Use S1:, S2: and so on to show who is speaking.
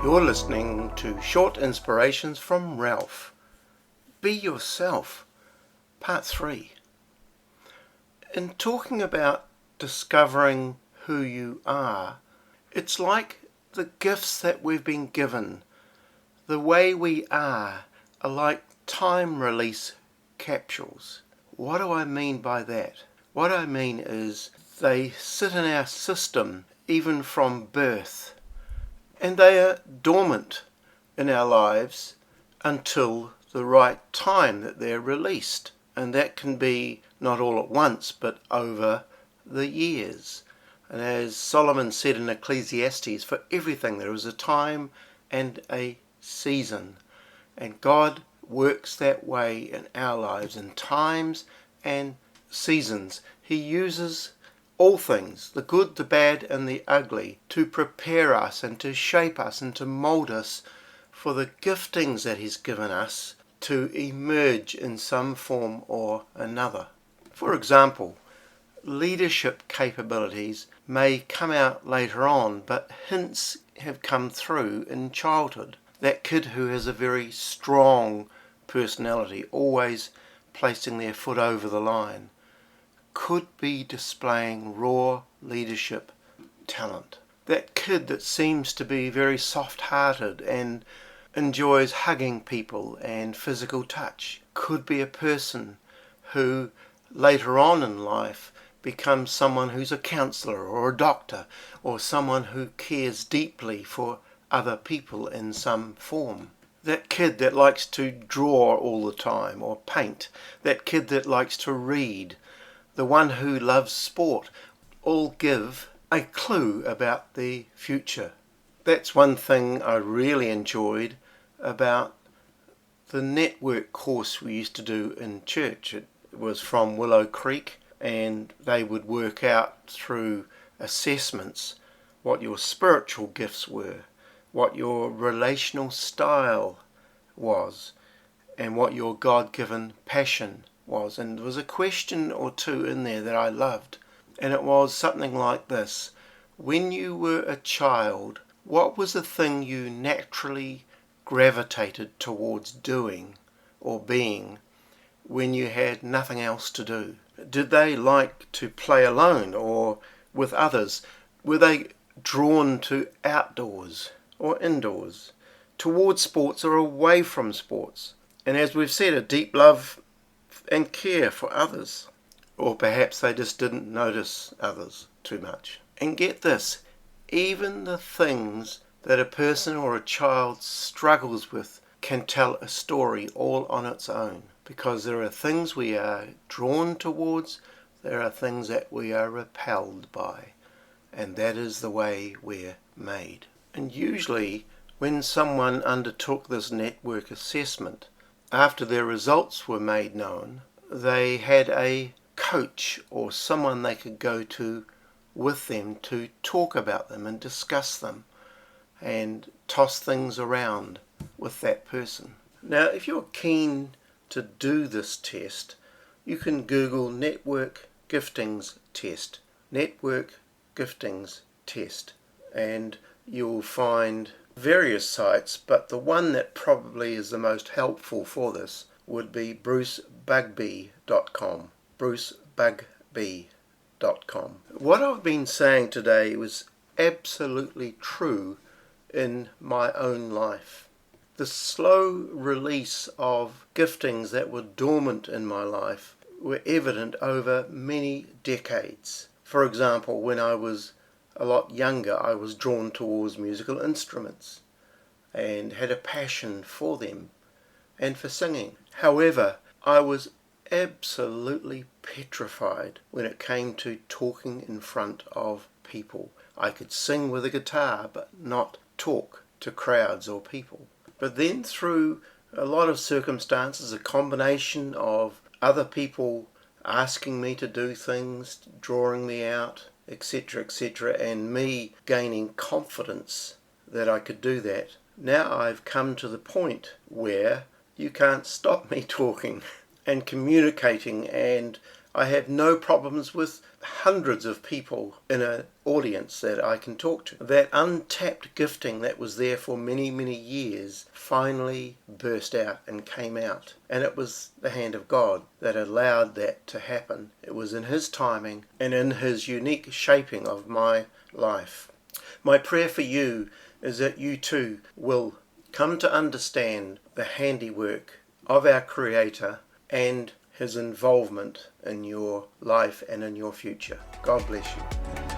S1: You're listening to Short Inspirations from Ralph. Be Yourself, Part 3. In talking about discovering who you are, it's like the gifts that we've been given. The way we are like time release capsules. What do I mean by that? What I mean is they sit in our system even from birth, and they are dormant in our lives until the right time that they're released. And that can be not all at once, but over the years. And as Solomon said in Ecclesiastes, for everything there is a time and a season. And God works that way in our lives, in times and seasons. He uses all things, the good, the bad and the ugly, to prepare us and to shape us and to mould us for the giftings that He's given us to emerge in some form or another. For example, leadership capabilities may come out later on, but hints have come through in childhood. That kid who has a very strong personality, always placing their foot over the line, could be displaying raw leadership talent. That kid that seems to be very soft-hearted and enjoys hugging people and physical touch could be a person who later on in life becomes someone who's a counsellor or a doctor, or someone who cares deeply for other people in some form. That kid that likes to draw all the time or paint, that kid that likes to read, the one who loves sport, all give a clue about the future. That's one thing I really enjoyed about the network course we used to do in church. It was from Willow Creek, and they would work out through assessments what your spiritual gifts were, what your relational style was, and what your God-given passion was. And there was a question or two in there that I loved, and it was something like this: when you were a child, what was the thing you naturally gravitated towards doing or being when you had nothing else to do? Did they like to play alone or with others? Were they drawn to outdoors or indoors, towards sports or away from sports? And as we've said, a deep love and care for others. Or perhaps they just didn't notice others too much. And get this, even the things that a person or a child struggles with can tell a story all on its own, because there are things we are drawn towards, there are things that we are repelled by, and that is the way we're made. And usually when someone undertook this network assessment, after their results were made known, they had a coach or someone they could go to with them to talk about them and discuss them and toss things around with that person. Now, if you're keen to do this test, you can Google Network Giftings Test, Network Giftings Test, and you'll find various sites, but the one that probably is the most helpful for this would be brucebugby.com. brucebugby.com. What I've been saying today was absolutely true in my own life. The slow release of giftings that were dormant in my life were evident over many decades. For example, when I was a lot younger, I was drawn towards musical instruments and had a passion for them and for singing. However, I was absolutely petrified when it came to talking in front of people. I could sing with a guitar, but not talk to crowds or people. But then through a lot of circumstances, a combination of other people asking me to do things, drawing me out, etc., and me gaining confidence that I could do that, now I've come to the point where you can't stop me talking and communicating, and I have no problems with hundreds of people in an audience that I can talk to. That untapped gifting that was there for many, many years finally burst out and came out. And it was the hand of God that allowed that to happen. It was in His timing and in His unique shaping of my life. My prayer for you is that you too will come to understand the handiwork of our Creator and His involvement in your life and in your future. God bless you.